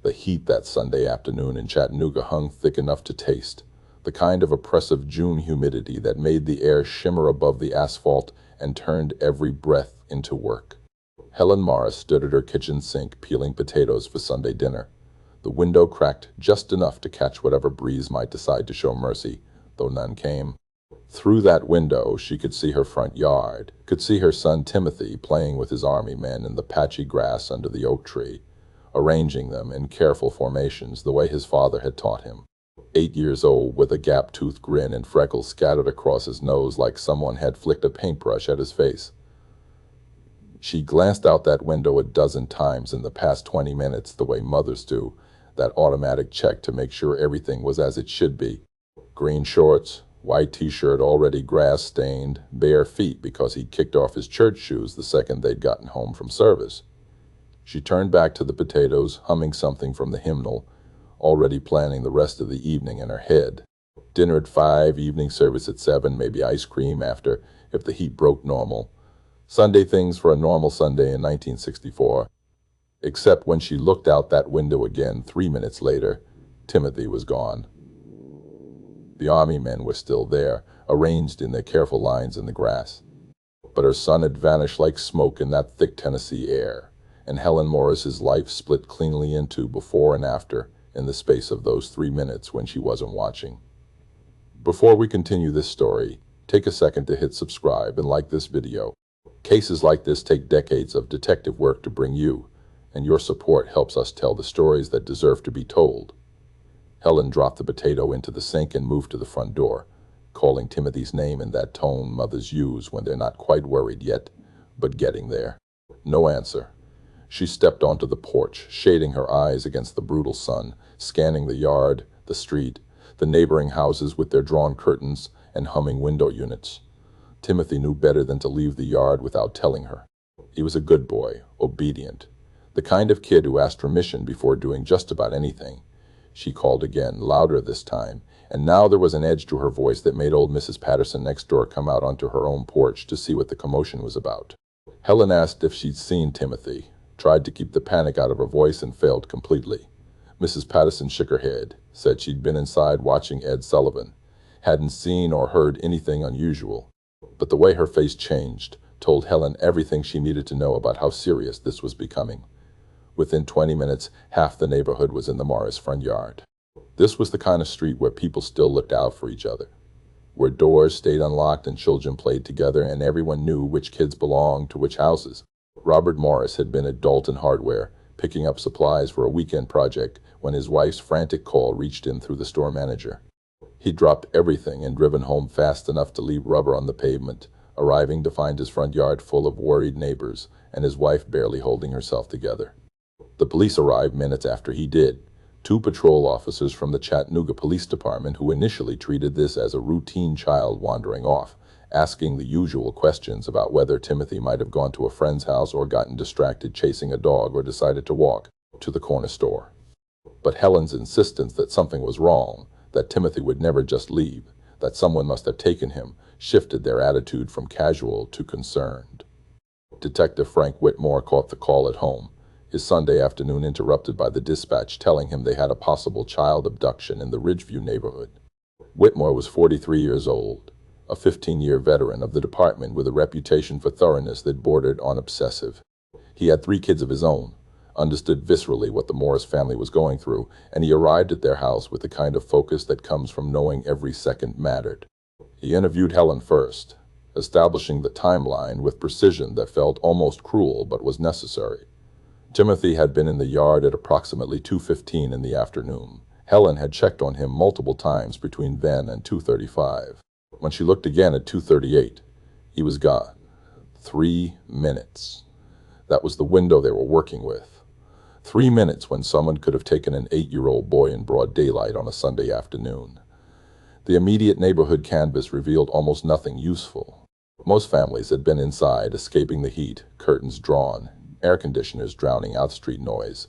The heat that Sunday afternoon in Chattanooga hung thick enough to taste, the kind of oppressive June humidity that made the air shimmer above the asphalt and turned every breath into work. Helen Morris stood at her kitchen sink peeling potatoes for Sunday dinner. The window cracked just enough to catch whatever breeze might decide to show mercy, though none came. Through that window she could see her front yard, could see her son Timothy playing with his army men in the patchy grass under the oak tree, arranging them in careful formations the way his father had taught him. 8 years old, with a gap-toothed grin and freckles scattered across his nose like someone had flicked a paintbrush at his face. She glanced out that window a dozen times in the past 20 minutes the way mothers do, that automatic check to make sure everything was as it should be. Green shorts, white t-shirt already grass-stained, bare feet because he'd kicked off his church shoes the second they'd gotten home from service. She turned back to the potatoes, humming something from the hymnal, already planning the rest of the evening in her head. Dinner at 5, evening service at 7, maybe ice cream after, if the heat broke normal. Sunday things for a normal Sunday in 1964. Except when she looked out that window again 3 minutes later, Timothy was gone. The army men were still there, arranged in their careful lines in the grass. But her son had vanished like smoke in that thick Tennessee air, and Helen Morris's life split cleanly into before and after in the space of those 3 minutes when she wasn't watching. Before we continue this story, take a second to hit subscribe and like this video. Cases like this take decades of detective work to bring you, and your support helps us tell the stories that deserve to be told. Helen dropped the potato into the sink and moved to the front door, calling Timothy's name in that tone mothers use when they're not quite worried yet, but getting there. No answer. She stepped onto the porch, shading her eyes against the brutal sun, scanning the yard, the street, the neighboring houses with their drawn curtains and humming window units. Timothy knew better than to leave the yard without telling her. He was a good boy, obedient, the kind of kid who asked permission before doing just about anything. She called again, louder this time, and now there was an edge to her voice that made old Mrs. Patterson next door come out onto her own porch to see what the commotion was about. Helen asked if she'd seen Timothy, tried to keep the panic out of her voice, and failed completely. Mrs. Patterson shook her head, said she'd been inside watching Ed Sullivan, hadn't seen or heard anything unusual. But the way her face changed told Helen everything she needed to know about how serious this was becoming. Within 20 minutes, half the neighborhood was in the Morris front yard. This was the kind of street where people still looked out for each other, where doors stayed unlocked and children played together and everyone knew which kids belonged to which houses. Robert Morris had been at Dalton Hardware, picking up supplies for a weekend project when his wife's frantic call reached him through the store manager. He'd dropped everything and driven home fast enough to leave rubber on the pavement, arriving to find his front yard full of worried neighbors and his wife barely holding herself together. The police arrived minutes after he did, 2 patrol officers from the Chattanooga Police Department who initially treated this as a routine child wandering off, asking the usual questions about whether Timothy might have gone to a friend's house or gotten distracted chasing a dog or decided to walk to the corner store. But Helen's insistence that something was wrong, that Timothy would never just leave, that someone must have taken him, shifted their attitude from casual to concerned. Detective Frank Whitmore caught the call at home, his Sunday afternoon interrupted by the dispatch telling him they had a possible child abduction in the Ridgeview neighborhood. Whitmore was 43 years old, a 15-year veteran of the department with a reputation for thoroughness that bordered on obsessive. He had 3 kids of his own, understood viscerally what the Morris family was going through, and he arrived at their house with the kind of focus that comes from knowing every second mattered. He interviewed Helen first, establishing the timeline with precision that felt almost cruel but was necessary. Timothy had been in the yard at approximately 2:15 in the afternoon. Helen had checked on him multiple times between then and 2:35. When she looked again at 2:38, he was gone. 3 minutes. That was the window they were working with. 3 minutes when someone could have taken an 8-year-old boy in broad daylight on a Sunday afternoon. The immediate neighborhood canvas revealed almost nothing useful. Most families had been inside, escaping the heat, curtains drawn, air conditioners drowning out street noise.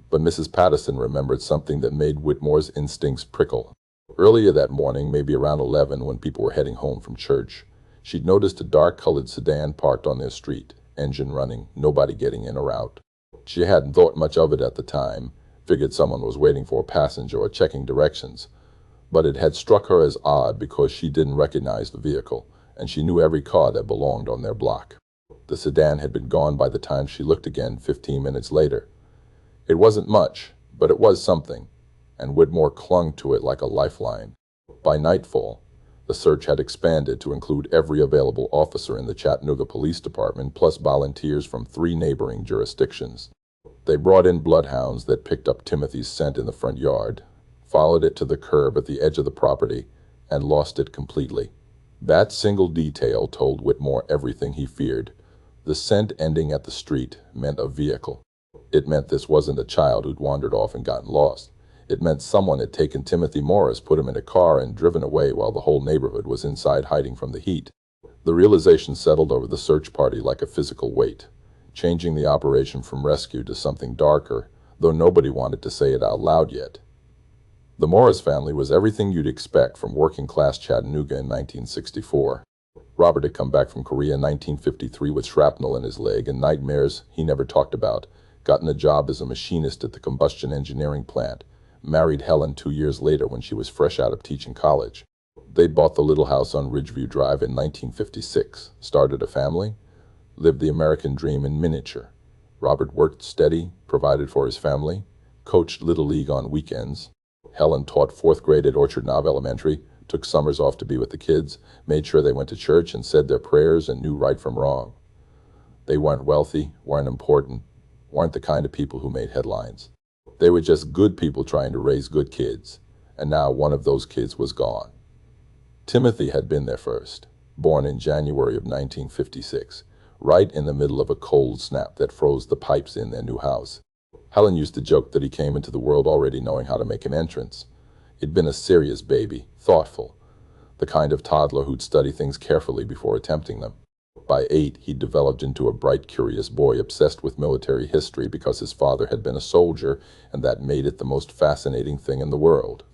But Mrs. Patterson remembered something that made Whitmore's instincts prickle. Earlier that morning, maybe around 11 when people were heading home from church, she'd noticed a dark-colored sedan parked on their street, engine running, nobody getting in or out. She hadn't thought much of it at the time, figured someone was waiting for a passenger or checking directions, but it had struck her as odd because she didn't recognize the vehicle, and she knew every car that belonged on their block. The sedan had been gone by the time she looked again 15 minutes later. It wasn't much, but it was something, and Whitmore clung to it like a lifeline. By nightfall, the search had expanded to include every available officer in the Chattanooga Police Department, plus volunteers from 3 neighboring jurisdictions. They brought in bloodhounds that picked up Timothy's scent in the front yard, followed it to the curb at the edge of the property, and lost it completely. That single detail told Whitmore everything he feared. The scent ending at the street meant a vehicle. It meant this wasn't a child who'd wandered off and gotten lost. It meant someone had taken Timothy Morris, put him in a car, and driven away while the whole neighborhood was inside hiding from the heat. The realization settled over the search party like a physical weight, changing the operation from rescue to something darker, though nobody wanted to say it out loud yet. The Morris family was everything you'd expect from working-class Chattanooga in 1964. Robert had come back from Korea in 1953 with shrapnel in his leg and nightmares he never talked about, gotten a job as a machinist at the combustion engineering plant, married Helen 2 years later when she was fresh out of teaching college. They'd bought the little house on Ridgeview Drive in 1956, started a family, lived the American dream in miniature. Robert worked steady, provided for his family, coached Little League on weekends. Helen taught 4th grade at Orchard Knob Elementary, took summers off to be with the kids, made sure they went to church and said their prayers and knew right from wrong. They weren't wealthy, weren't important, weren't the kind of people who made headlines. They were just good people trying to raise good kids, and now one of those kids was gone. Timothy had been there first, born in January of 1956, right in the middle of a cold snap that froze the pipes in their new house. Helen used to joke that he came into the world already knowing how to make an entrance. He'd been a serious baby, thoughtful, the kind of toddler who'd study things carefully before attempting them. By 8, he'd developed into a bright, curious boy obsessed with military history because his father had been a soldier, and that made it the most fascinating thing in the world.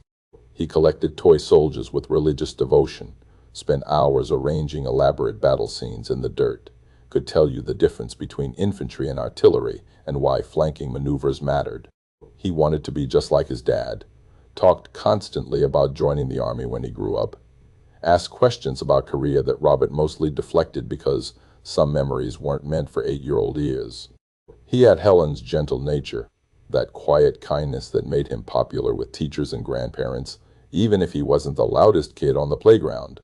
He collected toy soldiers with religious devotion, spent hours arranging elaborate battle scenes in the dirt, could tell you the difference between infantry and artillery and why flanking maneuvers mattered. He wanted to be just like his dad, talked constantly about joining the army when he grew up, asked questions about Korea that Robert mostly deflected because some memories weren't meant for 8-year-old ears. He had Helen's gentle nature, that quiet kindness that made him popular with teachers and grandparents, even if he wasn't the loudest kid on the playground.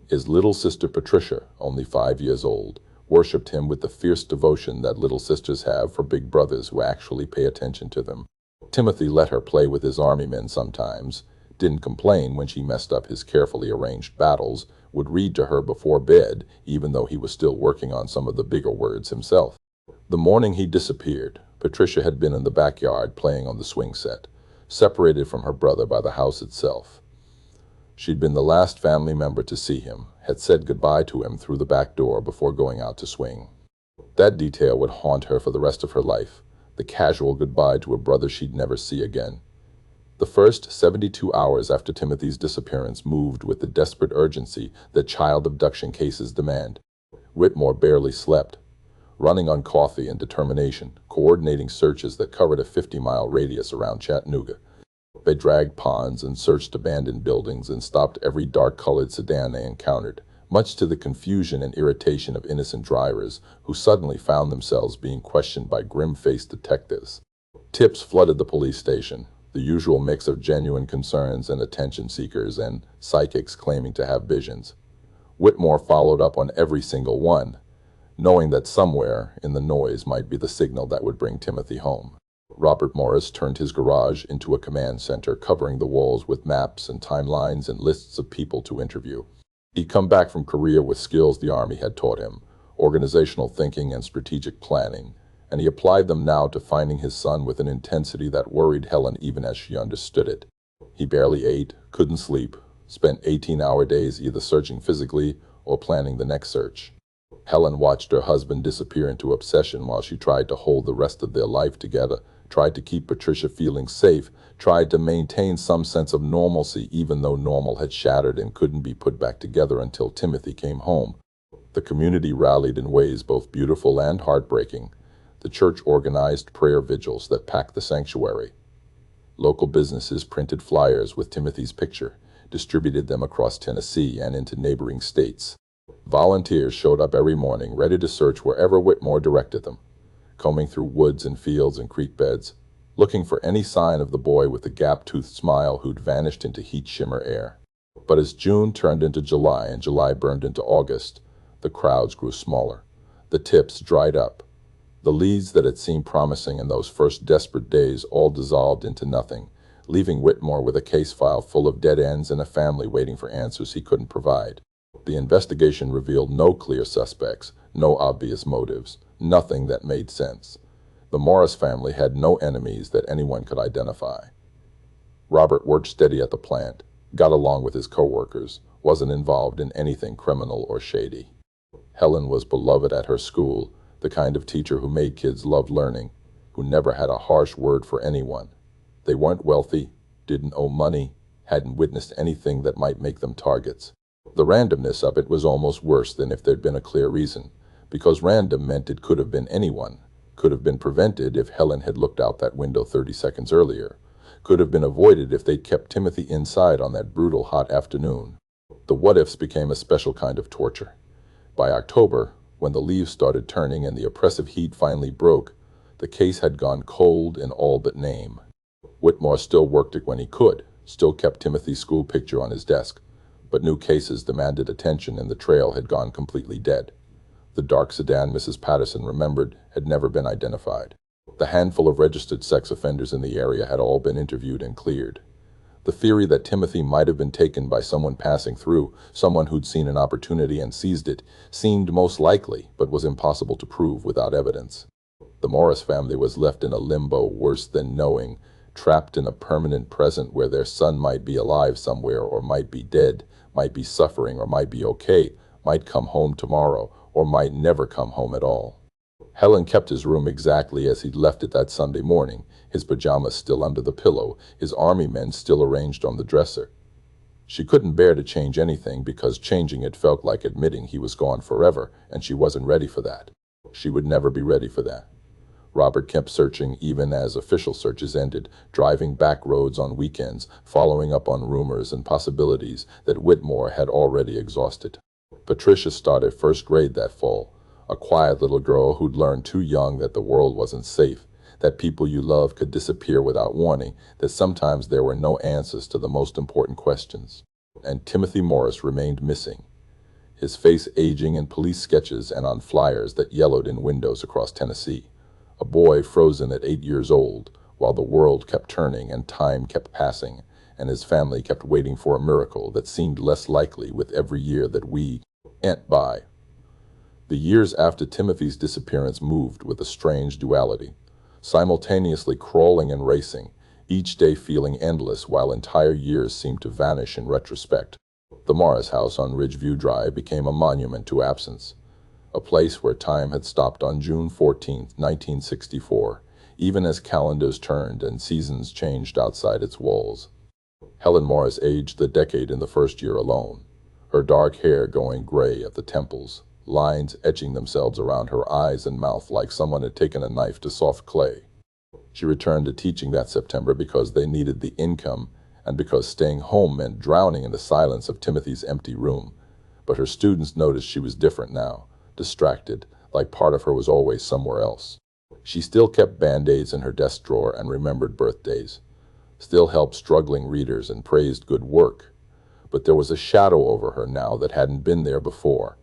His little sister Patricia, only 5 years old, worshipped him with the fierce devotion that little sisters have for big brothers who actually pay attention to them. Timothy let her play with his army men sometimes, didn't complain when she messed up his carefully arranged battles, would read to her before bed, even though he was still working on some of the bigger words himself. The morning he disappeared, Patricia had been in the backyard playing on the swing set, separated from her brother by the house itself. She'd been the last family member to see him, had said goodbye to him through the back door before going out to swing. That detail would haunt her for the rest of her life, the casual goodbye to a brother she'd never see again. The first 72 hours after Timothy's disappearance moved with the desperate urgency that child abduction cases demand. Whitmore barely slept, running on coffee and determination, coordinating searches that covered a 50-mile radius around Chattanooga. They dragged ponds and searched abandoned buildings and stopped every dark-colored sedan they encountered, much to the confusion and irritation of innocent drivers who suddenly found themselves being questioned by grim-faced detectives. Tips flooded the police station, the usual mix of genuine concerns and attention seekers and psychics claiming to have visions. Whitmore followed up on every single one, knowing that somewhere in the noise might be the signal that would bring Timothy home. Robert Morris turned his garage into a command center, covering the walls with maps and timelines and lists of people to interview. He'd come back from Korea with skills the Army had taught him, organizational thinking and strategic planning, and he applied them now to finding his son with an intensity that worried Helen even as she understood it. He barely ate, couldn't sleep, spent 18-hour days either searching physically or planning the next search. Helen watched her husband disappear into obsession while she tried to hold the rest of their life together, tried to keep Patricia feeling safe, tried to maintain some sense of normalcy even though normal had shattered and couldn't be put back together until Timothy came home. The community rallied in ways both beautiful and heartbreaking. The church organized prayer vigils that packed the sanctuary. Local businesses printed flyers with Timothy's picture, distributed them across Tennessee and into neighboring states. Volunteers showed up every morning, ready to search wherever Whitmore directed them, combing through woods and fields and creek beds, looking for any sign of the boy with the gap-toothed smile who'd vanished into heat-shimmer air. But as June turned into July and July burned into August, the crowds grew smaller. The tips dried up. The leads that had seemed promising in those first desperate days all dissolved into nothing, leaving Whitmore with a case file full of dead ends and a family waiting for answers he couldn't provide. The investigation revealed no clear suspects, no obvious motives, nothing that made sense. The Morris family had no enemies that anyone could identify. Robert worked steady at the plant, got along with his co-workers, wasn't involved in anything criminal or shady. Helen was beloved at her school, the kind of teacher who made kids love learning, who never had a harsh word for anyone. They weren't wealthy, didn't owe money, hadn't witnessed anything that might make them targets. The randomness of it was almost worse than if there'd been a clear reason, because random meant it could have been anyone, could have been prevented if Helen had looked out that window 30 seconds earlier, could have been avoided if they'd kept Timothy inside on that brutal hot afternoon. The what-ifs became a special kind of torture. By October, when the leaves started turning and the oppressive heat finally broke, the case had gone cold in all but name. Whitmore still worked it when he could, still kept Timothy's school picture on his desk, but new cases demanded attention and the trail had gone completely dead. The dark sedan Mrs. Patterson remembered had never been identified. The handful of registered sex offenders in the area had all been interviewed and cleared. The theory that Timothy might have been taken by someone passing through, someone who'd seen an opportunity and seized it, seemed most likely, but was impossible to prove without evidence. The Morris family was left in a limbo worse than knowing, trapped in a permanent present where their son might be alive somewhere or might be dead, might be suffering or might be okay, might come home tomorrow or might never come home at all. Helen kept his room exactly as he'd left it that Sunday morning, his pajamas still under the pillow, his army men still arranged on the dresser. She couldn't bear to change anything because changing it felt like admitting he was gone forever, and she wasn't ready for that. She would never be ready for that. Robert kept searching even as official searches ended, driving back roads on weekends, following up on rumors and possibilities that Whitmore had already exhausted. Patricia started first grade that fall, a quiet little girl who'd learned too young that the world wasn't safe, that people you love could disappear without warning, that sometimes there were no answers to the most important questions. And Timothy Morris remained missing, his face aging in police sketches and on flyers that yellowed in windows across Tennessee. A boy frozen at 8 years old, while the world kept turning and time kept passing, and his family kept waiting for a miracle that seemed less likely with every year that went by. The years after Timothy's disappearance moved with a strange duality, simultaneously crawling and racing, each day feeling endless while entire years seemed to vanish in retrospect. The Morris house on Ridgeview Drive became a monument to absence, a place where time had stopped on June 14, 1964, even as calendars turned and seasons changed outside its walls. Helen Morris aged the decade in the first year alone, her dark hair going gray at the temples, lines etching themselves around her eyes and mouth like someone had taken a knife to soft clay. She returned to teaching that September because they needed the income and because staying home meant drowning in the silence of Timothy's empty room. But her students noticed she was different now, distracted, like part of her was always somewhere else. She still kept Band-Aids in her desk drawer and remembered birthdays, still helped struggling readers and praised good work. But there was a shadow over her now that hadn't been there before,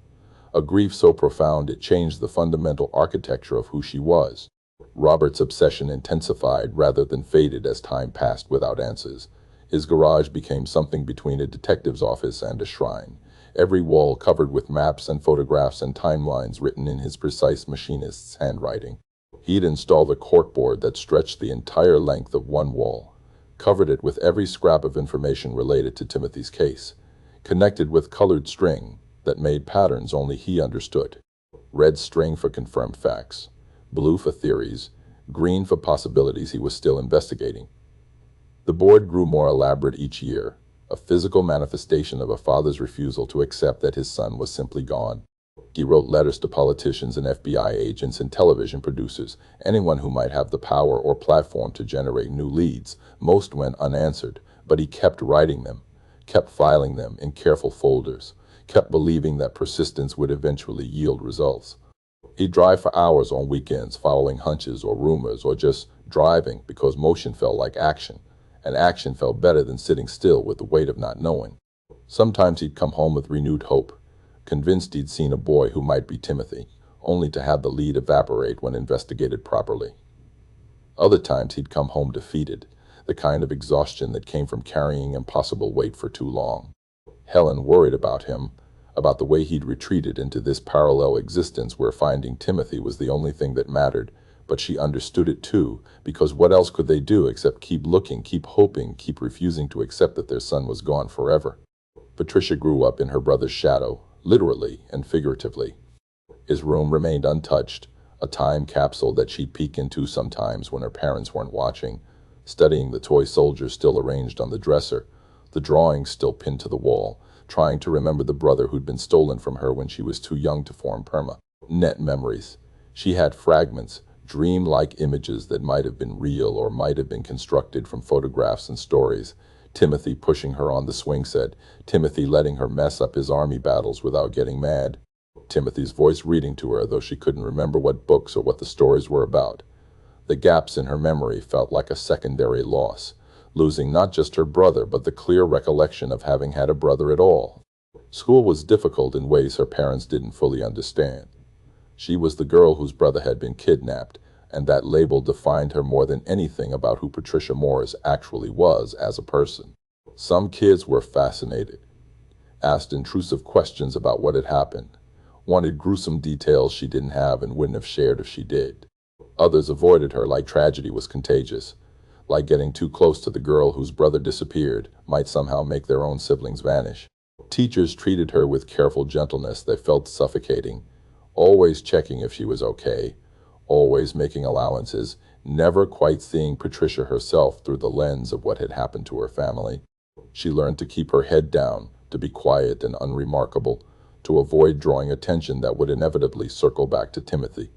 a grief so profound it changed the fundamental architecture of who she was. Robert's obsession intensified rather than faded as time passed without answers. His garage became something between a detective's office and a shrine, every wall covered with maps and photographs and timelines written in his precise machinist's handwriting. He'd installed a corkboard that stretched the entire length of one wall, covered it with every scrap of information related to Timothy's case, connected with colored string that made patterns only he understood. Red string for confirmed facts, blue for theories, green for possibilities he was still investigating. The board grew more elaborate each year, a physical manifestation of a father's refusal to accept that his son was simply gone. He wrote letters to politicians and FBI agents and television producers, anyone who might have the power or platform to generate new leads. Most went unanswered, but he kept writing them, kept filing them in careful folders, kept believing that persistence would eventually yield results. He'd drive for hours on weekends, following hunches or rumors, or just driving because motion felt like action, and action felt better than sitting still with the weight of not knowing. Sometimes he'd come home with renewed hope, convinced he'd seen a boy who might be Timothy, only to have the lead evaporate when investigated properly. Other times he'd come home defeated, the kind of exhaustion that came from carrying impossible weight for too long. Helen worried about him, about the way he'd retreated into this parallel existence where finding Timothy was the only thing that mattered, but she understood it too, because what else could they do except keep looking, keep hoping, keep refusing to accept that their son was gone forever. Patricia grew up in her brother's shadow, literally and figuratively. His room remained untouched, a time capsule that she'd peek into sometimes when her parents weren't watching, studying the toy soldiers still arranged on the dresser, the drawings still pinned to the wall, trying to remember the brother who'd been stolen from her when she was too young to form permanent memories. She had fragments, dream-like images that might have been real or might have been constructed from photographs and stories. Timothy pushing her on the swing set, Timothy letting her mess up his army battles without getting mad, Timothy's voice reading to her though she couldn't remember what books or what the stories were about. The gaps in her memory felt like a secondary loss, losing not just her brother but the clear recollection of having had a brother at all. School was difficult in ways her parents didn't fully understand. She was the girl whose brother had been kidnapped, and that label defined her more than anything about who Patricia Morris actually was as a person. Some kids were fascinated, asked intrusive questions about what had happened, wanted gruesome details she didn't have and wouldn't have shared if she did. Others avoided her like tragedy was contagious, like getting too close to the girl whose brother disappeared might somehow make their own siblings vanish. Teachers treated her with careful gentleness that felt suffocating, always checking if she was okay, always making allowances, never quite seeing Patricia herself through the lens of what had happened to her family. She learned to keep her head down, to be quiet and unremarkable, to avoid drawing attention that would inevitably circle back to Timothy.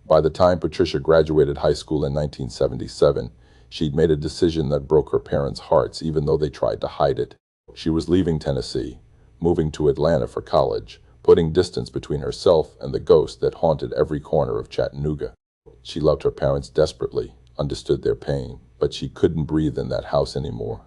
By the time Patricia graduated high school in 1977, she'd made a decision that broke her parents' hearts even though they tried to hide it. She was leaving Tennessee, moving to Atlanta for college, putting distance between herself and the ghost that haunted every corner of Chattanooga. She loved her parents desperately, understood their pain, but she couldn't breathe in that house anymore.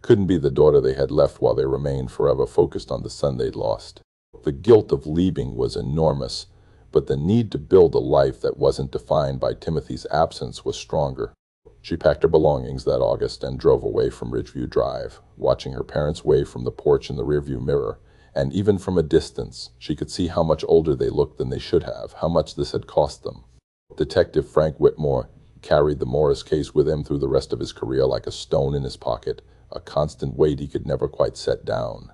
Couldn't be the daughter they had left while they remained forever focused on the son they'd lost. The guilt of leaving was enormous, but the need to build a life that wasn't defined by Timothy's absence was stronger. She packed her belongings that August and drove away from Ridgeview Drive, watching her parents wave from the porch in the rearview mirror. And even from a distance, she could see how much older they looked than they should have, how much this had cost them. Detective Frank Whitmore carried the Morris case with him through the rest of his career like a stone in his pocket, a constant weight he could never quite set down.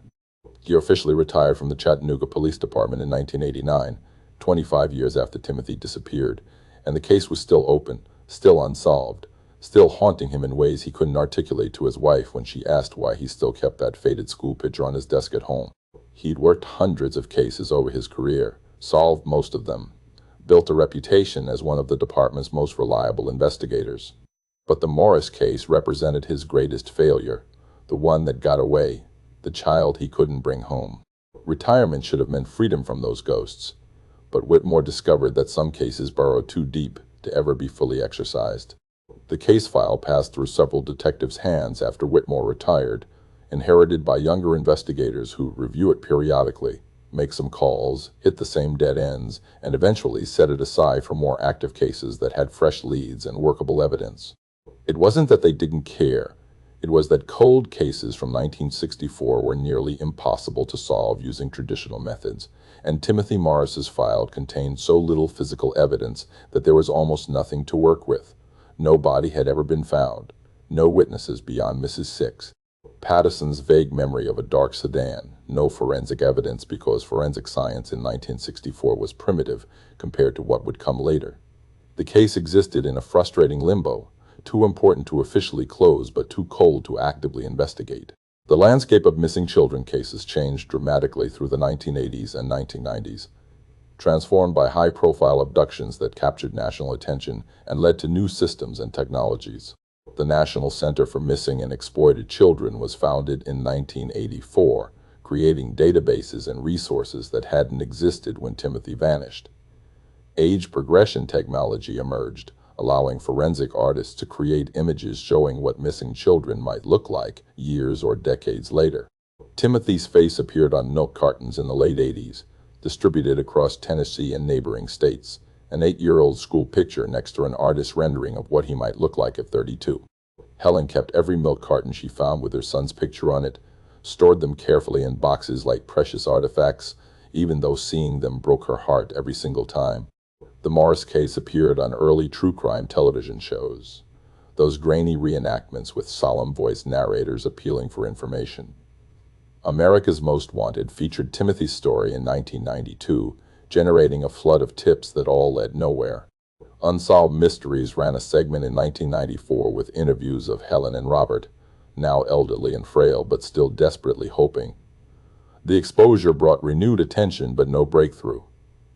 He officially retired from the Chattanooga Police Department in 1989, 25 years after Timothy disappeared, and the case was still open, still unsolved, still haunting him in ways he couldn't articulate to his wife when she asked why he still kept that faded school picture on his desk at home. He'd worked hundreds of cases over his career, solved most of them, built a reputation as one of the department's most reliable investigators. But the Morris case represented his greatest failure, the one that got away, the child he couldn't bring home. Retirement should have meant freedom from those ghosts, but Whitmore discovered that some cases burrow too deep to ever be fully exorcised. The case file passed through several detectives' hands after Whitmore retired, inherited by younger investigators who review it periodically, make some calls, hit the same dead ends, and eventually set it aside for more active cases that had fresh leads and workable evidence. It wasn't that they didn't care. It was that cold cases from 1964 were nearly impossible to solve using traditional methods, and Timothy Morris's file contained so little physical evidence that there was almost nothing to work with. No body had ever been found, no witnesses beyond Mrs. Six, Patterson's vague memory of a dark sedan, no forensic evidence because forensic science in 1964 was primitive compared to what would come later. The case existed in a frustrating limbo, too important to officially close but too cold to actively investigate. The landscape of missing children cases changed dramatically through the 1980s and 1990s. transformed by high-profile abductions that captured national attention and led to new systems and technologies. The National Center for Missing and Exploited Children was founded in 1984, creating databases and resources that hadn't existed when Timothy vanished. Age progression technology emerged, allowing forensic artists to create images showing what missing children might look like years or decades later. Timothy's face appeared on milk cartons in the late 80s, distributed across Tennessee and neighboring states, an 8-year-old school picture next to an artist's rendering of what he might look like at 32. Helen kept every milk carton she found with her son's picture on it, stored them carefully in boxes like precious artifacts, even though seeing them broke her heart every single time. The Morris case appeared on early true crime television shows, those grainy reenactments with solemn-voiced narrators appealing for information. America's Most Wanted featured Timothy's story in 1992, generating a flood of tips that all led nowhere. Unsolved Mysteries ran a segment in 1994 with interviews of Helen and Robert, now elderly and frail but still desperately hoping. The exposure brought renewed attention but no breakthrough.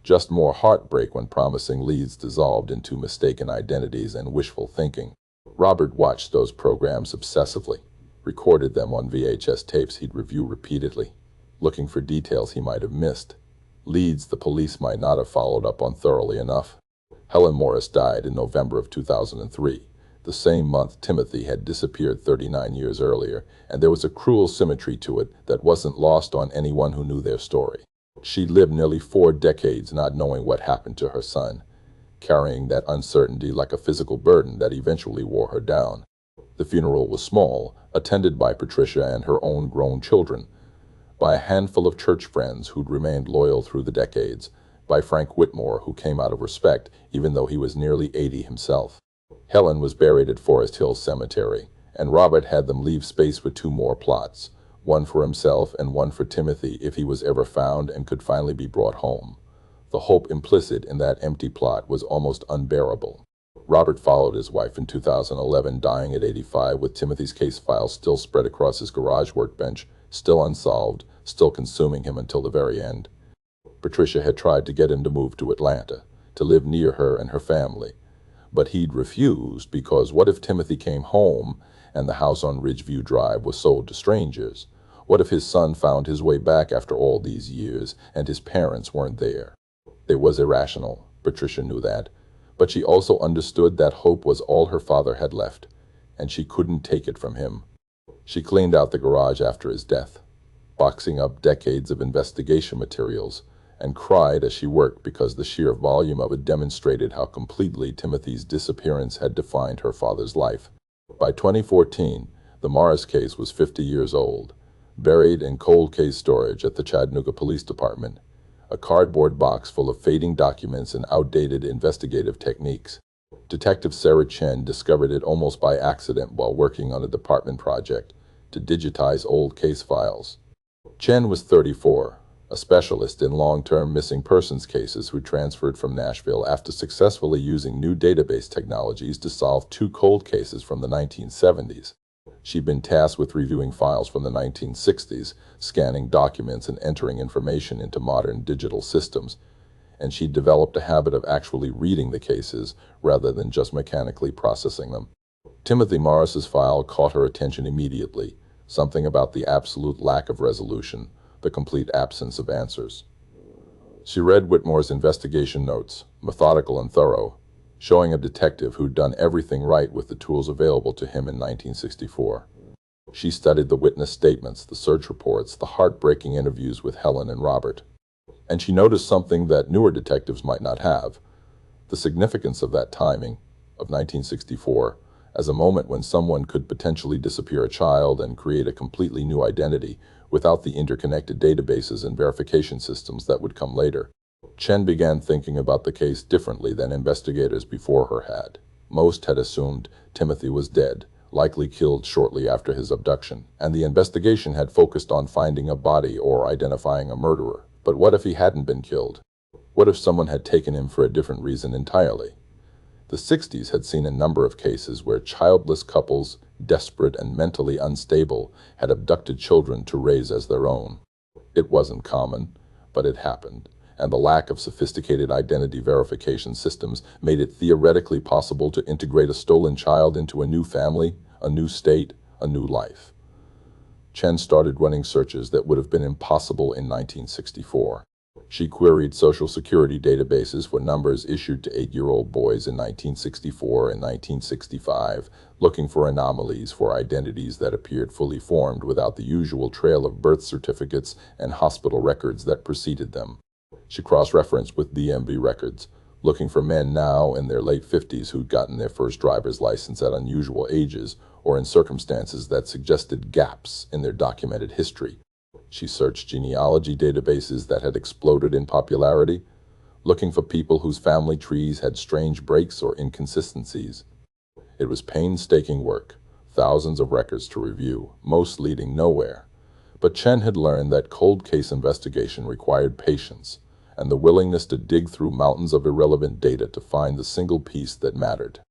Just more heartbreak when promising leads dissolved into mistaken identities and wishful thinking. Robert watched those programs obsessively, recorded them on VHS tapes he'd review repeatedly, looking for details he might have missed, leads the police might not have followed up on thoroughly enough. Helen Morris died in November of 2003, the same month Timothy had disappeared 39 years earlier, and there was a cruel symmetry to it that wasn't lost on anyone who knew their story. She lived nearly 4 decades not knowing what happened to her son, carrying that uncertainty like a physical burden that eventually wore her down. The funeral was small, attended by Patricia and her own grown children, by a handful of church friends who'd remained loyal through the decades, by Frank Whitmore, who came out of respect even though he was nearly 80 himself. Helen was buried at Forest Hill Cemetery, and Robert had them leave space for 2 more plots, one for himself and one for Timothy if he was ever found and could finally be brought home. The hope implicit in that empty plot was almost unbearable. Robert followed his wife in 2011, dying at 85, with Timothy's case files still spread across his garage workbench, still unsolved, still consuming him until the very end. Patricia had tried to get him to move to Atlanta, to live near her and her family, but he'd refused because what if Timothy came home and the house on Ridgeview Drive was sold to strangers? What if his son found his way back after all these years and his parents weren't there? It was irrational, Patricia knew that, but she also understood that hope was all her father had left, and she couldn't take it from him. She cleaned out the garage after his death, boxing up decades of investigation materials, and cried as she worked because the sheer volume of it demonstrated how completely Timothy's disappearance had defined her father's life. By 2014, the Morris case was 50 years old, buried in cold case storage at the Chattanooga Police Department, a cardboard box full of fading documents and outdated investigative techniques. Detective Sarah Chen discovered it almost by accident while working on a department project to digitize old case files. Chen was 34, a specialist in long-term missing persons cases who transferred from Nashville after successfully using new database technologies to solve 2 cold cases from the 1970s. She'd been tasked with reviewing files from the 1960s, scanning documents and entering information into modern digital systems, and she'd developed a habit of actually reading the cases rather than just mechanically processing them. Timothy Morris's file caught her attention immediately, something about the absolute lack of resolution, the complete absence of answers. She read Whitmore's investigation notes, methodical and thorough, showing a detective who'd done everything right with the tools available to him in 1964. She studied the witness statements, the search reports, the heartbreaking interviews with Helen and Robert. And she noticed something that newer detectives might not have: the significance of that timing, of 1964, as a moment when someone could potentially disappear a child and create a completely new identity without the interconnected databases and verification systems that would come later. Chen began thinking about the case differently than investigators before her had. Most had assumed Timothy was dead, likely killed shortly after his abduction, and the investigation had focused on finding a body or identifying a murderer. But what if he hadn't been killed? What if someone had taken him for a different reason entirely? The 60s had seen a number of cases where childless couples, desperate and mentally unstable, had abducted children to raise as their own. It wasn't common, but it happened, and the lack of sophisticated identity verification systems made it theoretically possible to integrate a stolen child into a new family, a new state, a new life. Chen started running searches that would have been impossible in 1964. She queried Social Security databases for numbers issued to 8-year-old boys in 1964 and 1965, looking for anomalies for identities that appeared fully formed without the usual trail of birth certificates and hospital records that preceded them. She cross-referenced with DMV records, looking for men now in their late 50s who'd gotten their first driver's license at unusual ages or in circumstances that suggested gaps in their documented history. She searched genealogy databases that had exploded in popularity, looking for people whose family trees had strange breaks or inconsistencies. It was painstaking work, thousands of records to review, most leading nowhere. But Chen had learned that cold case investigation required patience and the willingness to dig through mountains of irrelevant data to find the single piece that mattered.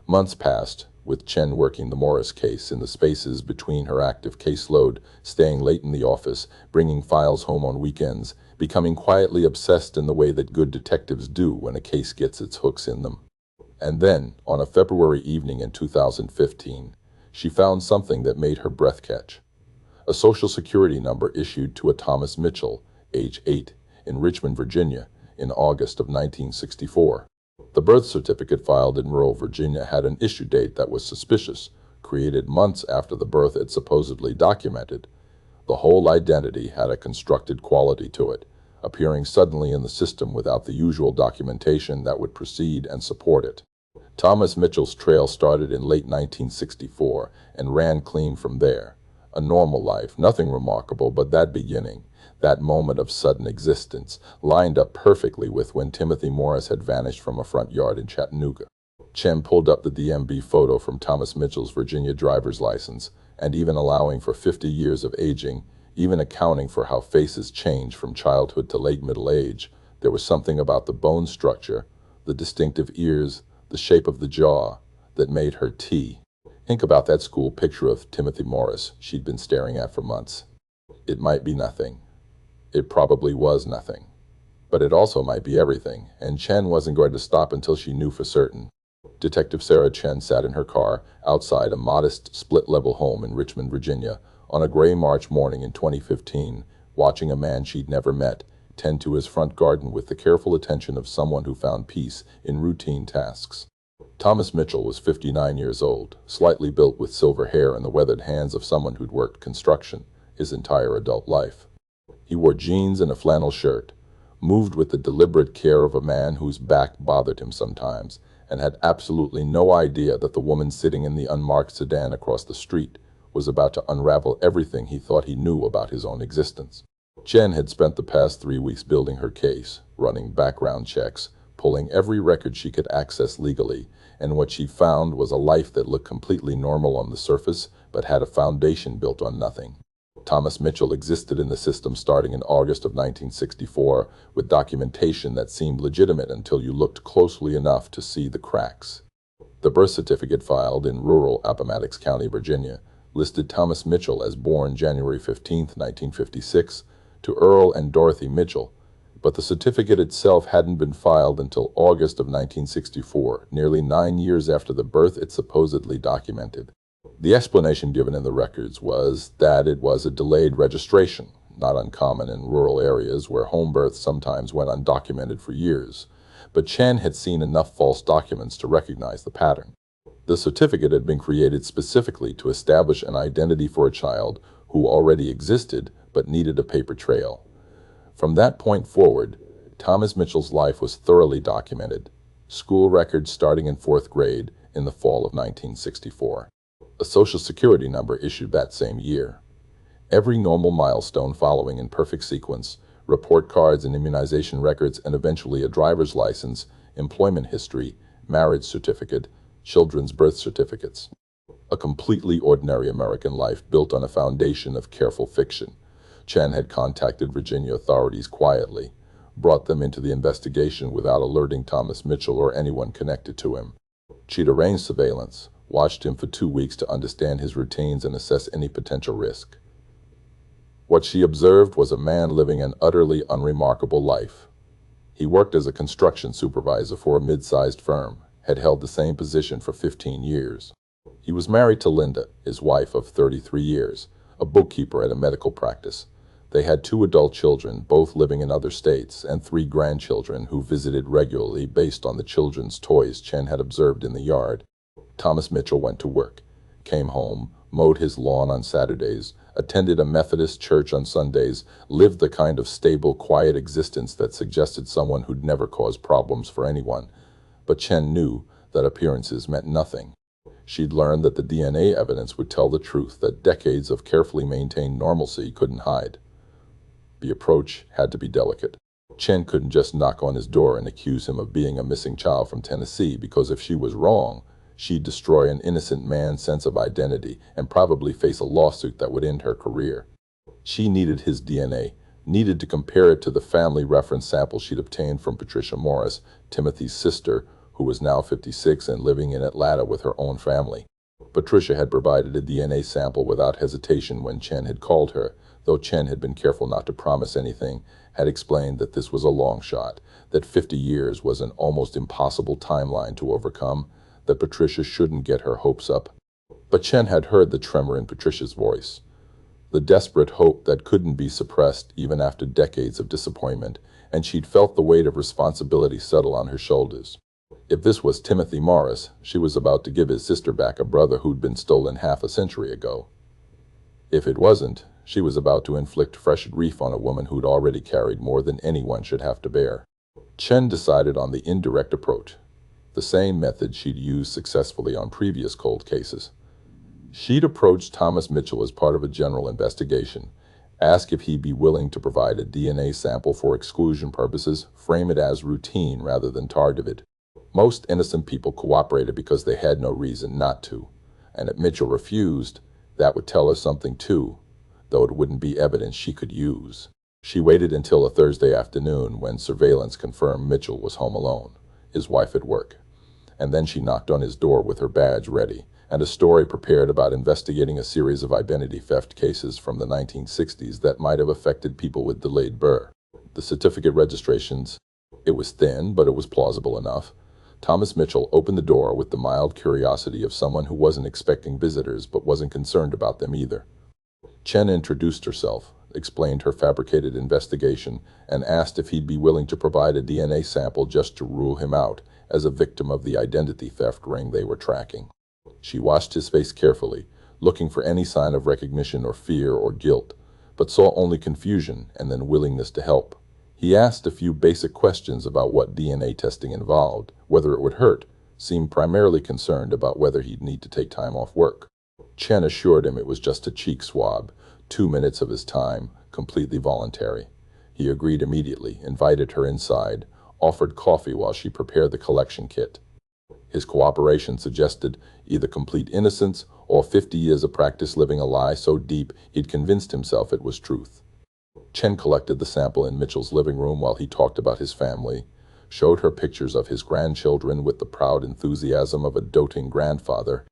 Months passed, with Chen working the Morris case in the spaces between her active caseload, staying late in the office, bringing files home on weekends, becoming quietly obsessed in the way that good detectives do when a case gets its hooks in them. And then, on a February evening in 2015, she found something that made her breath catch. A Social Security number issued to a Thomas Mitchell, age 8, in Richmond, Virginia, in August of 1964. The birth certificate filed in rural Virginia had an issue date that was suspicious, created months after the birth it supposedly documented. The whole identity had a constructed quality to it, appearing suddenly in the system without the usual documentation that would precede and support it. Thomas Mitchell's trail started in late 1964 and ran clean from there. A normal life, nothing remarkable, but that beginning, that moment of sudden existence, lined up perfectly with when Timothy Morris had vanished from a front yard in Chattanooga. Chen pulled up the DMV photo from Thomas Mitchell's Virginia driver's license, and even allowing for 50 years of aging, even accounting for how faces change from childhood to late middle age, there was something about the bone structure, the distinctive ears, the shape of the jaw, that made her T. Think about that school picture of Timothy Morris she'd been staring at for months. It might be nothing. It probably was nothing. But it also might be everything, and Chen wasn't going to stop until she knew for certain. Detective Sarah Chen sat in her car outside a modest split-level home in Richmond, Virginia, on a gray March morning in 2015, watching a man she'd never met tend to his front garden with the careful attention of someone who found peace in routine tasks. Thomas Mitchell was 59 years old, slightly built with silver hair and the weathered hands of someone who'd worked construction his entire adult life. He wore jeans and a flannel shirt, moved with the deliberate care of a man whose back bothered him sometimes, and had absolutely no idea that the woman sitting in the unmarked sedan across the street was about to unravel everything he thought he knew about his own existence. Chen had spent the past 3 weeks building her case, running background checks, pulling every record she could access legally, and what she found was a life that looked completely normal on the surface, but had a foundation built on nothing. Thomas Mitchell existed in the system starting in August of 1964, with documentation that seemed legitimate until you looked closely enough to see the cracks. The birth certificate filed in rural Appomattox County, Virginia, listed Thomas Mitchell as born January 15, 1956, to Earl and Dorothy Mitchell, but the certificate itself hadn't been filed until August of 1964, nearly 9 years after the birth it supposedly documented. The explanation given in the records was that it was a delayed registration, not uncommon in rural areas where home births sometimes went undocumented for years, but Chen had seen enough false documents to recognize the pattern. The certificate had been created specifically to establish an identity for a child who already existed but needed a paper trail. From that point forward, Thomas Mitchell's life was thoroughly documented, school records starting in 4th grade in the fall of 1964. A Social Security number issued that same year. Every normal milestone following in perfect sequence, report cards and immunization records, and eventually a driver's license, employment history, marriage certificate, children's birth certificates. A completely ordinary American life built on a foundation of careful fiction. Chen had contacted Virginia authorities quietly, brought them into the investigation without alerting Thomas Mitchell or anyone connected to him. She'd arranged surveillance, watched him for 2 weeks to understand his routines and assess any potential risk. What she observed was a man living an utterly unremarkable life, He worked as a construction supervisor for a mid-sized firm, had held the same position for 15 years. He was married to Linda, his wife of 33 years, a bookkeeper at a medical practice. They had 2 adult children, both living in other states, and 3 grandchildren who visited regularly based on the children's toys Chen had observed in the yard. Thomas Mitchell went to work, came home, mowed his lawn on Saturdays, attended a Methodist church on Sundays, lived the kind of stable, quiet existence that suggested someone who'd never cause problems for anyone. But Chen knew that appearances meant nothing. She'd learned that the DNA evidence would tell the truth that decades of carefully maintained normalcy couldn't hide. The approach had to be delicate. Chen couldn't just knock on his door and accuse him of being a missing child from Tennessee, because if she was wrong, she'd destroy an innocent man's sense of identity and probably face a lawsuit that would end her career. She needed his DNA, needed to compare it to the family reference sample she'd obtained from Patricia Morris, Timothy's sister, who was now 56 and living in Atlanta with her own family. Patricia had provided a DNA sample without hesitation when Chen had called her, though Chen had been careful not to promise anything, had explained that this was a long shot, that 50 years was an almost impossible timeline to overcome, that Patricia shouldn't get her hopes up. But Chen had heard the tremor in Patricia's voice, the desperate hope that couldn't be suppressed even after decades of disappointment, and she'd felt the weight of responsibility settle on her shoulders. If this was Timothy Morris, she was about to give his sister back a brother who'd been stolen half a century ago. If it wasn't, she was about to inflict fresh grief on a woman who'd already carried more than anyone should have to bear. Chen decided on the indirect approach, the same method she'd used successfully on previous cold cases. She'd approached Thomas Mitchell as part of a general investigation, ask if he'd be willing to provide a DNA sample for exclusion purposes, frame it as routine rather than targeted. Most innocent people cooperated because they had no reason not to, and if Mitchell refused, that would tell her something too, though it wouldn't be evidence she could use. She waited until a Thursday afternoon when surveillance confirmed Mitchell was home alone, his wife at work, and then she knocked on his door with her badge ready and a story prepared about investigating a series of identity theft cases from the 1960s that might have affected people with delayed birth. The certificate registrations, it was thin, but it was plausible enough. Thomas Mitchell opened the door with the mild curiosity of someone who wasn't expecting visitors but wasn't concerned about them either. Chen introduced herself, explained her fabricated investigation, and asked if he'd be willing to provide a DNA sample just to rule him out as a victim of the identity theft ring they were tracking. She watched his face carefully, looking for any sign of recognition or fear or guilt, but saw only confusion and then willingness to help. He asked a few basic questions about what DNA testing involved, whether it would hurt, seemed primarily concerned about whether he'd need to take time off work. Chen assured him it was just a cheek swab, 2 minutes of his time, completely voluntary. He agreed immediately, invited her inside, offered coffee while she prepared the collection kit. His cooperation suggested either complete innocence or 50 years of practice living a lie so deep he'd convinced himself it was truth. Chen collected the sample in Mitchell's living room while he talked about his family, showed her pictures of his grandchildren with the proud enthusiasm of a doting grandfather.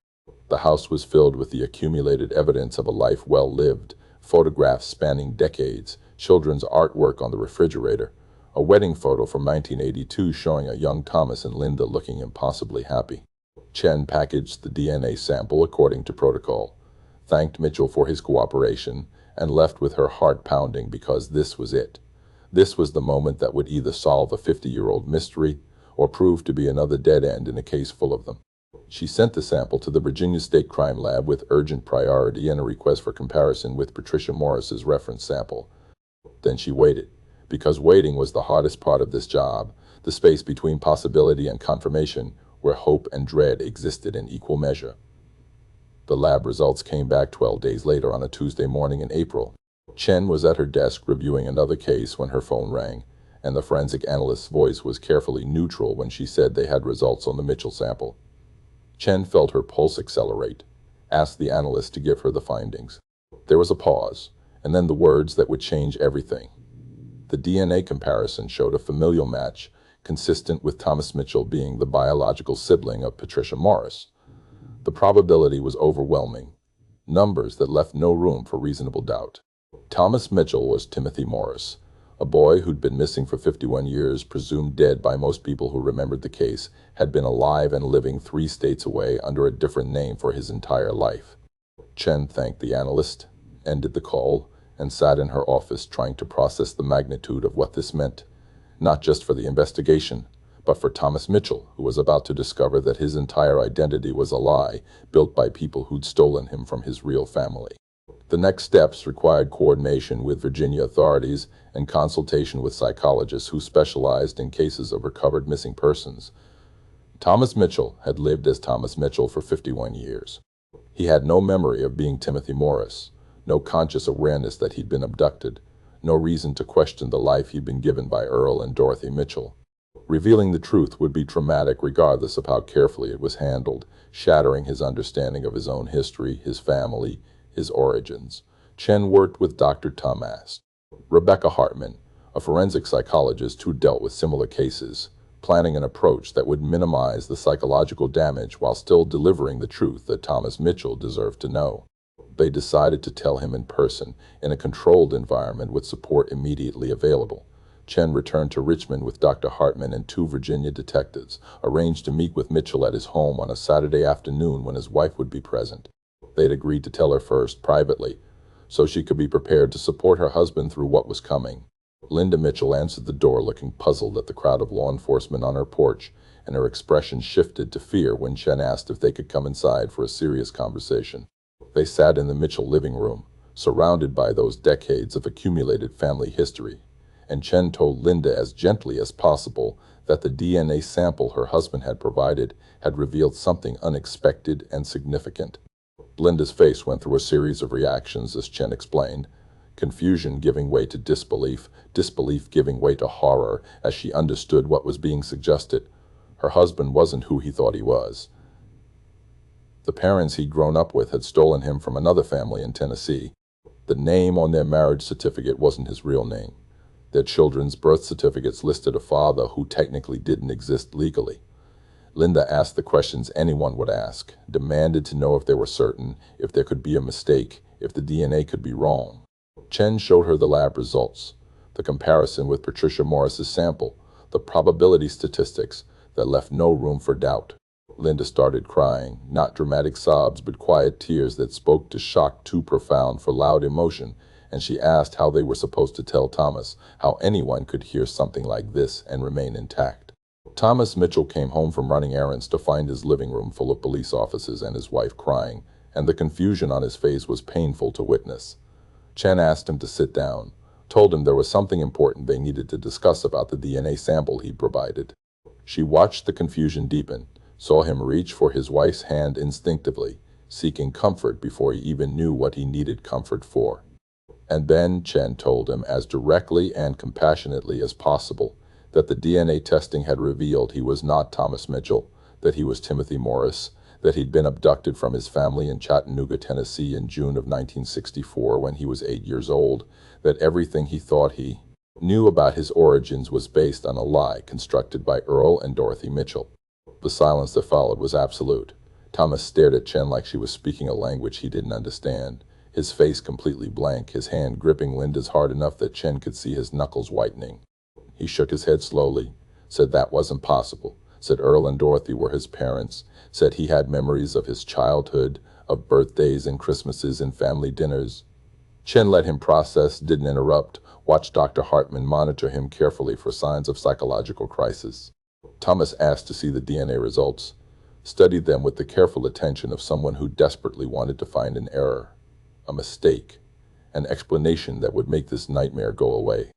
The house was filled with the accumulated evidence of a life well lived, photographs spanning decades, children's artwork on the refrigerator, a wedding photo from 1982 showing a young Thomas and Linda looking impossibly happy. Chen packaged the DNA sample according to protocol, thanked Mitchell for his cooperation, and left with her heart pounding because this was it. This was the moment that would either solve a 50-year-old mystery or prove to be another dead end in a case full of them. She sent the sample to the Virginia State Crime Lab with urgent priority and a request for comparison with Patricia Morris's reference sample. Then she waited, because waiting was the hardest part of this job, the space between possibility and confirmation where hope and dread existed in equal measure. The lab results came back 12 days later on a Tuesday morning in April. Chen was at her desk reviewing another case when her phone rang, and the forensic analyst's voice was carefully neutral when she said they had results on the Mitchell sample. Chen felt her pulse accelerate, asked the analyst to give her the findings. There was a pause, and then the words that would change everything. The DNA comparison showed a familial match, consistent with Thomas Mitchell being the biological sibling of Patricia Morris. The probability was overwhelming, numbers that left no room for reasonable doubt. Thomas Mitchell was Timothy Morris, A boy who'd been missing for 51 years, presumed dead by most people who remembered the case, had been alive and living 3 states away under a different name for his entire life. Chen thanked the analyst, ended the call, and sat in her office trying to process the magnitude of what this meant, not just for the investigation, but for Thomas Mitchell, who was about to discover that his entire identity was a lie built by people who'd stolen him from his real family. The next steps required coordination with Virginia authorities and consultation with psychologists who specialized in cases of recovered missing persons. Thomas Mitchell had lived as Thomas Mitchell for 51 years. He had no memory of being Timothy Morris, no conscious awareness that he'd been abducted, no reason to question the life he'd been given by Earl and Dorothy Mitchell. Revealing the truth would be traumatic regardless of how carefully it was handled, shattering his understanding of his own history, his family, his origins. Chen worked with Dr. Thomas, Rebecca Hartman, a forensic psychologist who dealt with similar cases, planning an approach that would minimize the psychological damage while still delivering the truth that Thomas Mitchell deserved to know. They decided to tell him in person, in a controlled environment with support immediately available. Chen returned to Richmond with Dr. Hartman and 2 Virginia detectives, arranged to meet with Mitchell at his home on a Saturday afternoon when his wife would be present. They'd agreed to tell her first, privately, so she could be prepared to support her husband through what was coming. Linda Mitchell answered the door looking puzzled at the crowd of law enforcement on her porch, and her expression shifted to fear when Chen asked if they could come inside for a serious conversation. They sat in the Mitchell living room, surrounded by those decades of accumulated family history, and Chen told Linda as gently as possible that the DNA sample her husband had provided had revealed something unexpected and significant. Linda's face went through a series of reactions as Chen explained, confusion giving way to disbelief, disbelief giving way to horror as she understood what was being suggested. Her husband wasn't who he thought he was. The parents he'd grown up with had stolen him from another family in Tennessee. The name on their marriage certificate wasn't his real name. Their children's birth certificates listed a father who technically didn't exist legally. Linda asked the questions anyone would ask, demanded to know if they were certain, if there could be a mistake, if the DNA could be wrong. Chen showed her the lab results, the comparison with Patricia Morris's sample, the probability statistics that left no room for doubt. Linda started crying, not dramatic sobs, but quiet tears that spoke to shock too profound for loud emotion, and she asked how they were supposed to tell Thomas, how anyone could hear something like this and remain intact. Thomas Mitchell came home from running errands to find his living room full of police officers and his wife crying, and the confusion on his face was painful to witness. Chen asked him to sit down, told him there was something important they needed to discuss about the DNA sample he provided. She watched the confusion deepen, saw him reach for his wife's hand instinctively, seeking comfort before he even knew what he needed comfort for. And then Chen told him as directly and compassionately as possible that the DNA testing had revealed he was not Thomas Mitchell, that he was Timothy Morris, that he'd been abducted from his family in Chattanooga, Tennessee in June of 1964 when he was 8 years old, that everything he thought he knew about his origins was based on a lie constructed by Earl and Dorothy Mitchell. The silence that followed was absolute. Thomas stared at Chen like she was speaking a language he didn't understand, his face completely blank, his hand gripping Linda's hard enough that Chen could see his knuckles whitening. He shook his head slowly, said that wasn't possible, said Earl and Dorothy were his parents, said he had memories of his childhood, of birthdays and Christmases and family dinners. Chen let him process, didn't interrupt, watched Dr. Hartman monitor him carefully for signs of psychological crisis. Thomas asked to see the DNA results, studied them with the careful attention of someone who desperately wanted to find an error, a mistake, an explanation that would make this nightmare go away.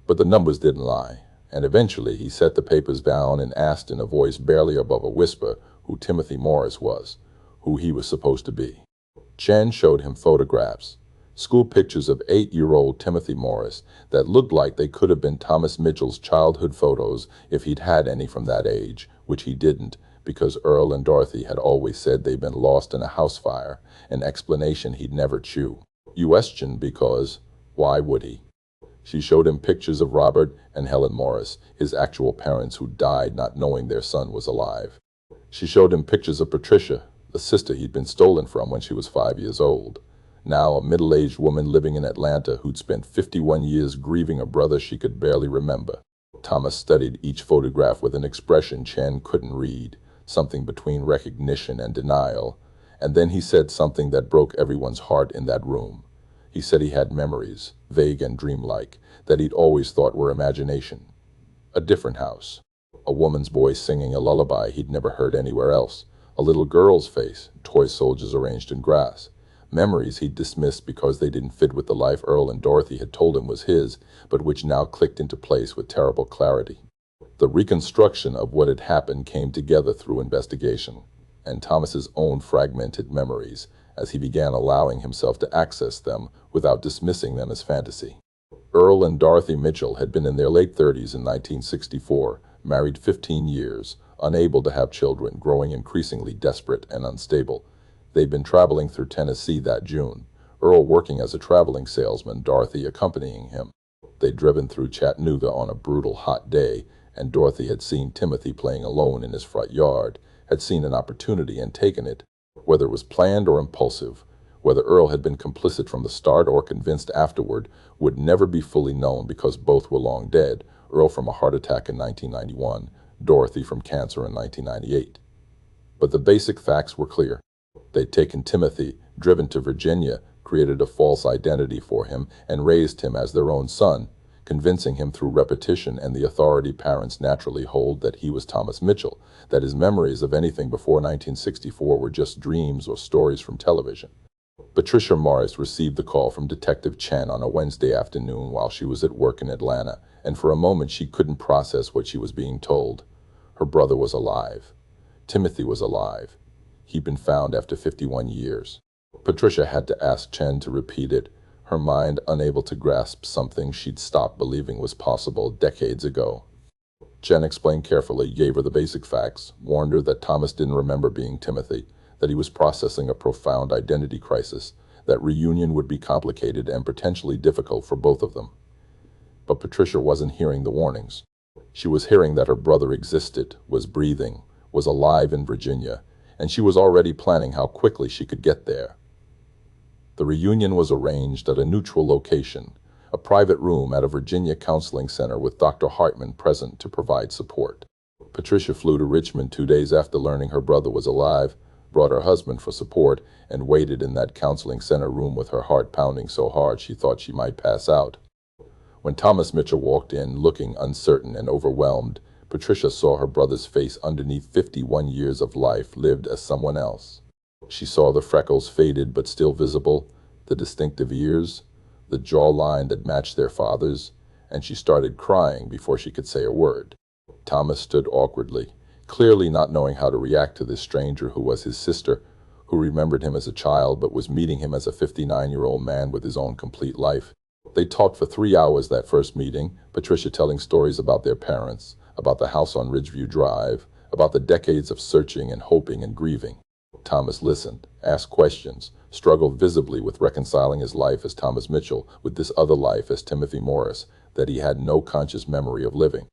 But the numbers didn't lie, and eventually he set the papers down and asked in a voice barely above a whisper who Timothy Morris was, who he was supposed to be. Chen showed him photographs, school pictures of 8-year-old Timothy Morris that looked like they could have been Thomas Mitchell's childhood photos if he'd had any from that age, which he didn't, because Earl and Dorothy had always said they'd been lost in a house fire, an explanation he'd never chew. You questioned because, why would he? She showed him pictures of Robert and Helen Morris, his actual parents who died not knowing their son was alive. She showed him pictures of Patricia, the sister he'd been stolen from when she was 5 years old. now a middle-aged woman living in Atlanta who'd spent 51 years grieving a brother she could barely remember. Thomas studied each photograph with an expression Chen couldn't read, something between recognition and denial, and then he said something that broke everyone's heart in that room. He said he had memories, vague and dreamlike, that he'd always thought were imagination. A different house. A woman's voice singing a lullaby he'd never heard anywhere else. A little girl's face, toy soldiers arranged in grass. Memories he'd dismissed because they didn't fit with the life Earl and Dorothy had told him was his, but which now clicked into place with terrible clarity. The reconstruction of what had happened came together through investigation, and Thomas's own fragmented memories, as he began allowing himself to access them without dismissing them as fantasy. Earl and Dorothy Mitchell had been in their late 30s in 1964, married 15 years, unable to have children, growing increasingly desperate and unstable. They'd been traveling through Tennessee that June, Earl working as a traveling salesman, Dorothy accompanying him. They'd driven through Chattanooga on a brutal hot day, and Dorothy had seen Timothy playing alone in his front yard, had seen an opportunity and taken it. Whether it was planned or impulsive, whether Earl had been complicit from the start or convinced afterward, would never be fully known because both were long dead, Earl from a heart attack in 1991, Dorothy from cancer in 1998. But the basic facts were clear. They'd taken Timothy, driven to Virginia, created a false identity for him, and raised him as their own son, convincing him through repetition and the authority parents naturally hold that he was Thomas Mitchell, that his memories of anything before 1964 were just dreams or stories from television. Patricia Morris received the call from Detective Chen on a Wednesday afternoon while she was at work in Atlanta, and for a moment she couldn't process what she was being told. Her brother was alive. Timothy was alive. He'd been found after 51 years. Patricia had to ask Chen to repeat it, her mind unable to grasp something she'd stopped believing was possible decades ago. Chen explained carefully, gave her the basic facts, warned her that Thomas didn't remember being Timothy, that he was processing a profound identity crisis, that reunion would be complicated and potentially difficult for both of them. But Patricia wasn't hearing the warnings. She was hearing that her brother existed, was breathing, was alive in Virginia, and she was already planning how quickly she could get there. The reunion was arranged at a neutral location, a private room at a Virginia counseling center with Dr. Hartman present to provide support. Patricia flew to Richmond 2 days after learning her brother was alive, brought her husband for support, and waited in that counseling center room with her heart pounding so hard she thought she might pass out. When Thomas Mitchell walked in, looking uncertain and overwhelmed, Patricia saw her brother's face underneath 51 years of life lived as someone else. She saw the freckles faded but still visible, the distinctive ears, the jawline that matched their father's, and she started crying before she could say a word. Thomas stood awkwardly, clearly not knowing how to react to this stranger who was his sister, who remembered him as a child but was meeting him as a 59-year-old man with his own complete life. They talked for 3 hours that first meeting, Patricia telling stories about their parents, about the house on Ridgeview Drive, about the decades of searching and hoping and grieving. Thomas listened, asked questions, struggled visibly with reconciling his life as Thomas Mitchell with this other life as Timothy Morris that he had no conscious memory of living.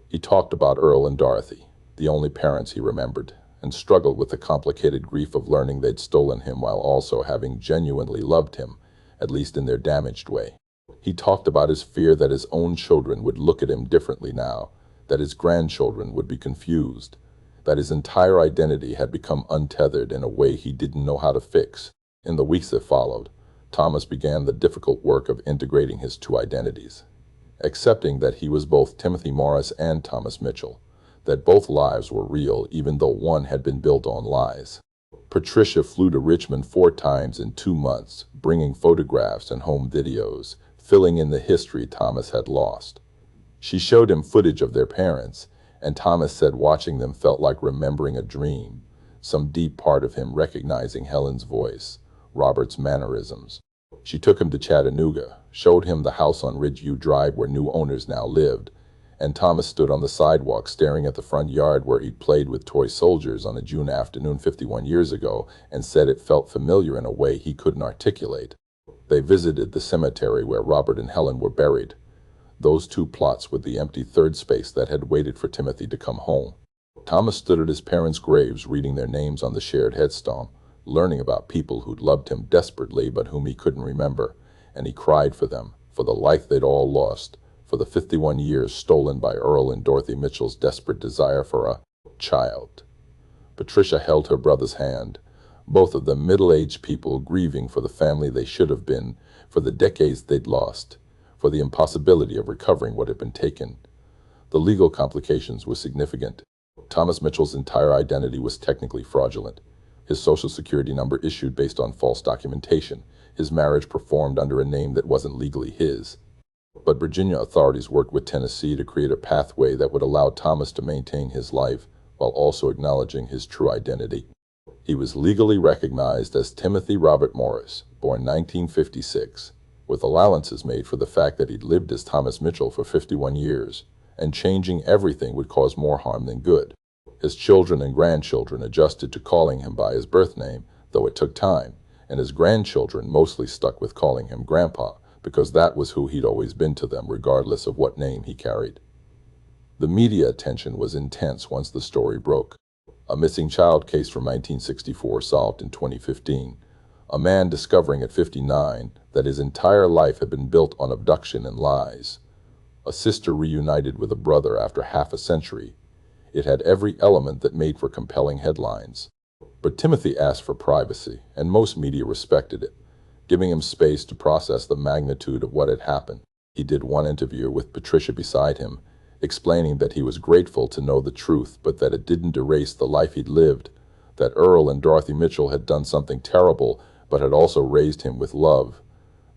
He talked about Earl and Dorothy, the only parents he remembered, and struggled with the complicated grief of learning they'd stolen him while also having genuinely loved him, at least in their damaged way. He talked about his fear that his own children would look at him differently now, that his grandchildren would be confused, that his entire identity had become untethered in a way he didn't know how to fix. In the weeks that followed, Thomas began the difficult work of integrating his two identities, accepting that he was both Timothy Morris and Thomas Mitchell, that both lives were real even though one had been built on lies. Patricia flew to Richmond 4 times in 2 months, bringing photographs and home videos, filling in the history Thomas had lost. She showed him footage of their parents, and Thomas said watching them felt like remembering a dream, some deep part of him recognizing Helen's voice, Robert's mannerisms. She took him to Chattanooga, showed him the house on Ridgeview Drive where new owners now lived, and Thomas stood on the sidewalk staring at the front yard where he'd played with toy soldiers on a June afternoon 51 years ago and said it felt familiar in a way he couldn't articulate. They visited the cemetery where Robert and Helen were buried, those 2 plots with the empty third space that had waited for Timothy to come home. Thomas stood at his parents' graves reading their names on the shared headstone, learning about people who'd loved him desperately but whom he couldn't remember, and he cried for them, for the life they'd all lost, for the 51 years stolen by Earl and Dorothy Mitchell's desperate desire for a child. Patricia held her brother's hand, both of them middle-aged people grieving for the family they should have been, for the decades they'd lost, for the impossibility of recovering what had been taken. The legal complications were significant. Thomas Mitchell's entire identity was technically fraudulent. His Social Security number issued based on false documentation, his marriage performed under a name that wasn't legally his. But Virginia authorities worked with Tennessee to create a pathway that would allow Thomas to maintain his life while also acknowledging his true identity. He was legally recognized as Timothy Robert Morris, born 1956, with allowances made for the fact that he'd lived as Thomas Mitchell for 51 years, and changing everything would cause more harm than good. His children and grandchildren adjusted to calling him by his birth name, though it took time, and his grandchildren mostly stuck with calling him Grandpa, because that was who he'd always been to them, regardless of what name he carried. The media attention was intense once the story broke. A missing child case from 1964 solved in 2015. A man discovering at 59 that his entire life had been built on abduction and lies. A sister reunited with a brother after half a century. It had every element that made for compelling headlines. But Timothy asked for privacy, and most media respected it, giving him space to process the magnitude of what had happened. He did one interview with Patricia beside him, explaining that he was grateful to know the truth, but that it didn't erase the life he'd lived, that Earl and Dorothy Mitchell had done something terrible, but had also raised him with love.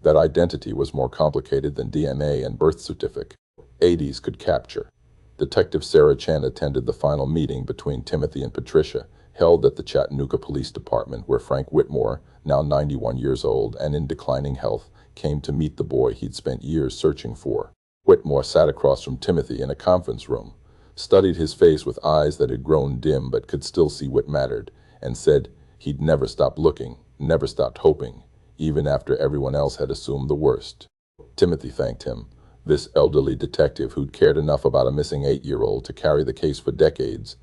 That identity was more complicated than DNA and birth certificate 80s could capture. Detective Sarah Chan attended the final meeting between Timothy and Patricia, held at the Chattanooga Police Department, where Frank Whitmore, now 91 years old and in declining health, came to meet the boy he'd spent years searching for. Whitmore sat across from Timothy in a conference room, studied his face with eyes that had grown dim but could still see what mattered, and said he'd never stopped looking, never stopped hoping, even after everyone else had assumed the worst. Timothy thanked him, this elderly detective who'd cared enough about a missing 8-year-old to carry the case for decades,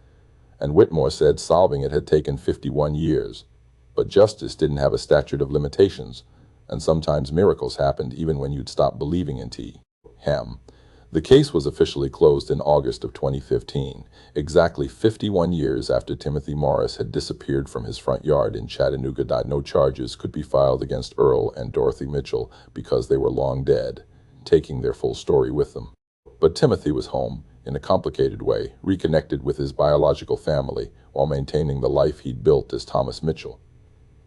and Whitmore said solving it had taken 51 years. But justice didn't have a statute of limitations, and sometimes miracles happened even when you'd stop believing in him. The case was officially closed in August of 2015, exactly 51 years after Timothy Morris had disappeared from his front yard in Chattanooga. No charges could be filed against Earl and Dorothy Mitchell because they were long dead, taking their full story with them. But Timothy was home, in a complicated way, reconnected with his biological family while maintaining the life he'd built as Thomas Mitchell.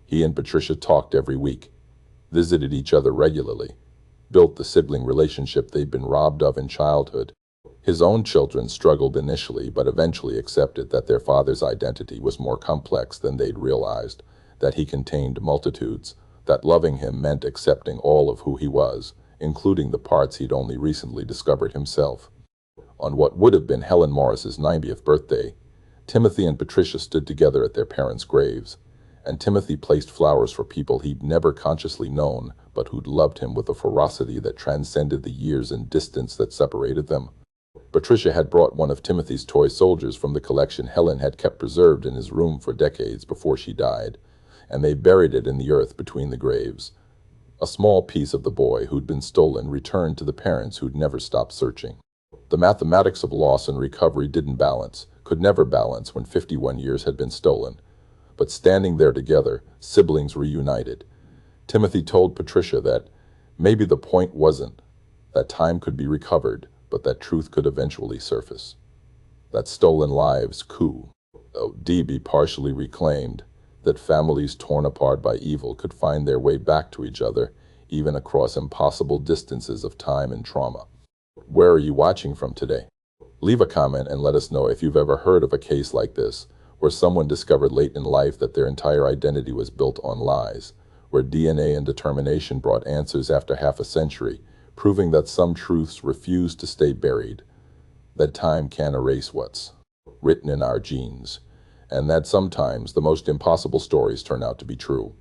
He and Patricia talked every week, visited each other regularly, built the sibling relationship they'd been robbed of in childhood. His own children struggled initially, but eventually accepted that their father's identity was more complex than they'd realized, that he contained multitudes, that loving him meant accepting all of who he was, including the parts he'd only recently discovered himself. On what would have been Helen Morris's 90th birthday, Timothy and Patricia stood together at their parents' graves, and Timothy placed flowers for people he'd never consciously known, but who'd loved him with a ferocity that transcended the years and distance that separated them. Patricia had brought one of Timothy's toy soldiers from the collection Helen had kept preserved in his room for decades before she died, and they buried it in the earth between the graves. A small piece of the boy who'd been stolen returned to the parents who'd never stopped searching. The mathematics of loss and recovery didn't balance, could never balance when 51 years had been stolen. But standing there together, siblings reunited. Timothy told Patricia that maybe the point wasn't that time could be recovered, but that truth could eventually surface. That stolen lives could be partially reclaimed, that families torn apart by evil could find their way back to each other, even across impossible distances of time and trauma. Where are you watching from today? Leave a comment and let us know if you've ever heard of a case like this, where someone discovered late in life that their entire identity was built on lies, where DNA and determination brought answers after half a century, proving that some truths refuse to stay buried, that time can't erase what's written in our genes, and that sometimes the most impossible stories turn out to be true.